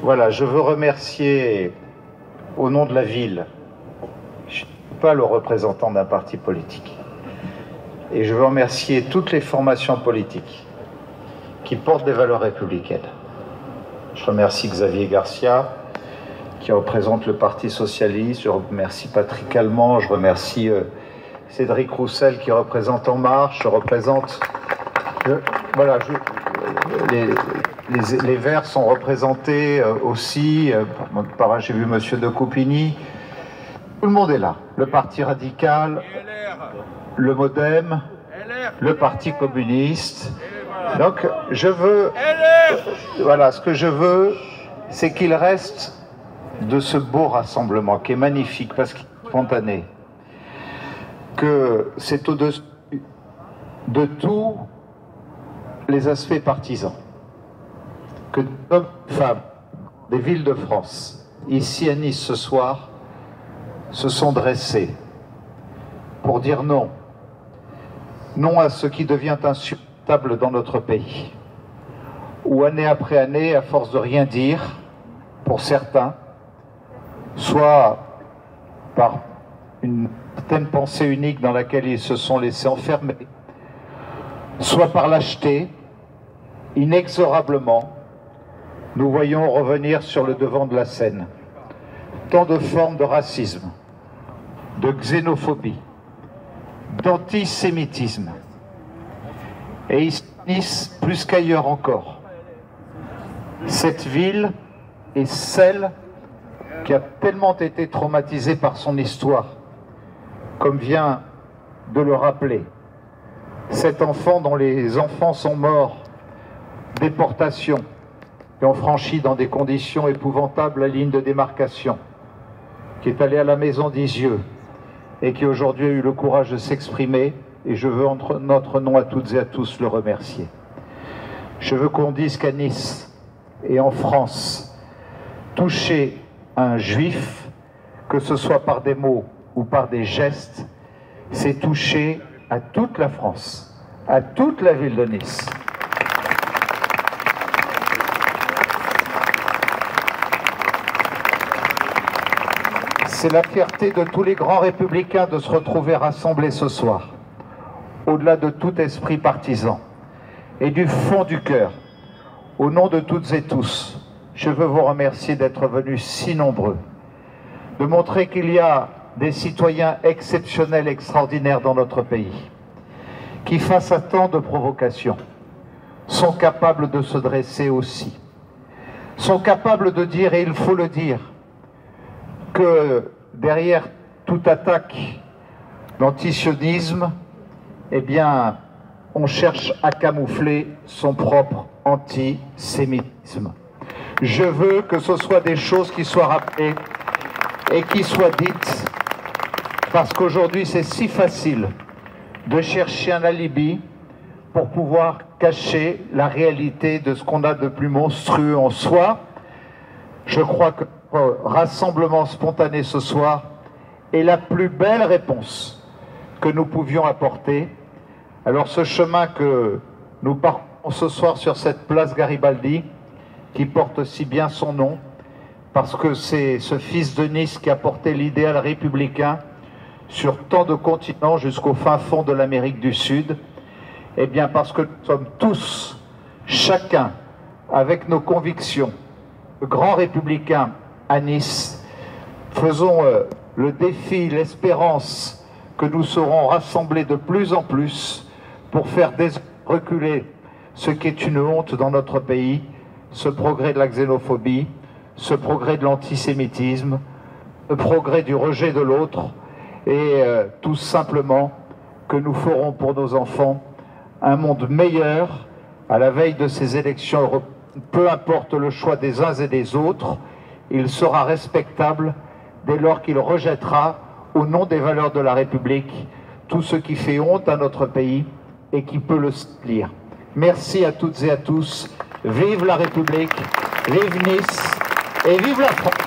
Voilà, je veux remercier au nom de la ville, je ne suis pas le représentant d'un parti politique, et je veux remercier toutes les formations politiques qui portent des valeurs républicaines. Je remercie Xavier Garcia, qui représente le Parti Socialiste, je remercie Patrick Allemand, je remercie Cédric Roussel qui représente En Marche, je représente... les Verts sont représentés aussi, j'ai vu Monsieur de Coupigny, tout le monde est là, le Parti Radical, le Modem, le Parti Communiste. Donc je veux, voilà, ce que je veux, c'est qu'il reste de ce beau rassemblement qui est magnifique parce qu'il est spontané, que c'est au-dessus de tous les aspects partisans, que hommes et femmes des villes de France, ici à Nice ce soir, se sont dressés pour dire non, non à ce qui devient insupportable dans notre pays, où année après année, à force de rien dire, pour certains, soit par une certaine pensée unique dans laquelle ils se sont laissés enfermer, soit par lâcheté, inexorablement, nous voyons revenir sur le devant de la scène tant de formes de racisme, de xénophobie, d'antisémitisme. Et ici, Nice, plus qu'ailleurs encore, cette ville est celle qui a tellement été traumatisée par son histoire, comme vient de le rappeler cet enfant dont les enfants sont morts, déportation, qui ont franchi dans des conditions épouvantables la ligne de démarcation, qui est allé à la maison d'Isieux et qui aujourd'hui a eu le courage de s'exprimer, et je veux en notre nom à toutes et à tous le remercier. Je veux qu'on dise qu'à Nice et en France, toucher un juif, que ce soit par des mots ou par des gestes, c'est toucher à toute la France, à toute la ville de Nice. C'est la fierté de tous les grands républicains de se retrouver rassemblés ce soir, au-delà de tout esprit partisan, et du fond du cœur, au nom de toutes et tous, je veux vous remercier d'être venus si nombreux, de montrer qu'il y a des citoyens exceptionnels, extraordinaires dans notre pays, qui face à tant de provocations, sont capables de se dresser aussi, sont capables de dire, et il faut le dire, que derrière toute attaque d'antisionisme, eh bien, on cherche à camoufler son propre antisémitisme. Je veux que ce soit des choses qui soient rappelées et qui soient dites, parce qu'aujourd'hui c'est si facile de chercher un alibi pour pouvoir cacher la réalité de ce qu'on a de plus monstrueux en soi. Je crois que notre rassemblement spontané ce soir est la plus belle réponse que nous pouvions apporter. Alors ce chemin que nous parcourons ce soir sur cette place Garibaldi, qui porte si bien son nom, parce que c'est ce fils de Nice qui a porté l'idéal républicain sur tant de continents jusqu'au fin fond de l'Amérique du Sud, et bien parce que nous sommes tous, chacun, avec nos convictions, grands républicains à Nice, faisons le défi, l'espérance que nous serons rassemblés de plus en plus pour faire reculer ce qui est une honte dans notre pays, ce progrès de la xénophobie, ce progrès de l'antisémitisme, le progrès du rejet de l'autre, et tout simplement que nous ferons pour nos enfants un monde meilleur à la veille de ces élections européennes. Peu importe le choix des uns et des autres, il sera respectable dès lors qu'il rejettera, au nom des valeurs de la République, tout ce qui fait honte à notre pays et qui peut le salir. Merci à toutes et à tous. Vive la République, vive Nice et vive la France.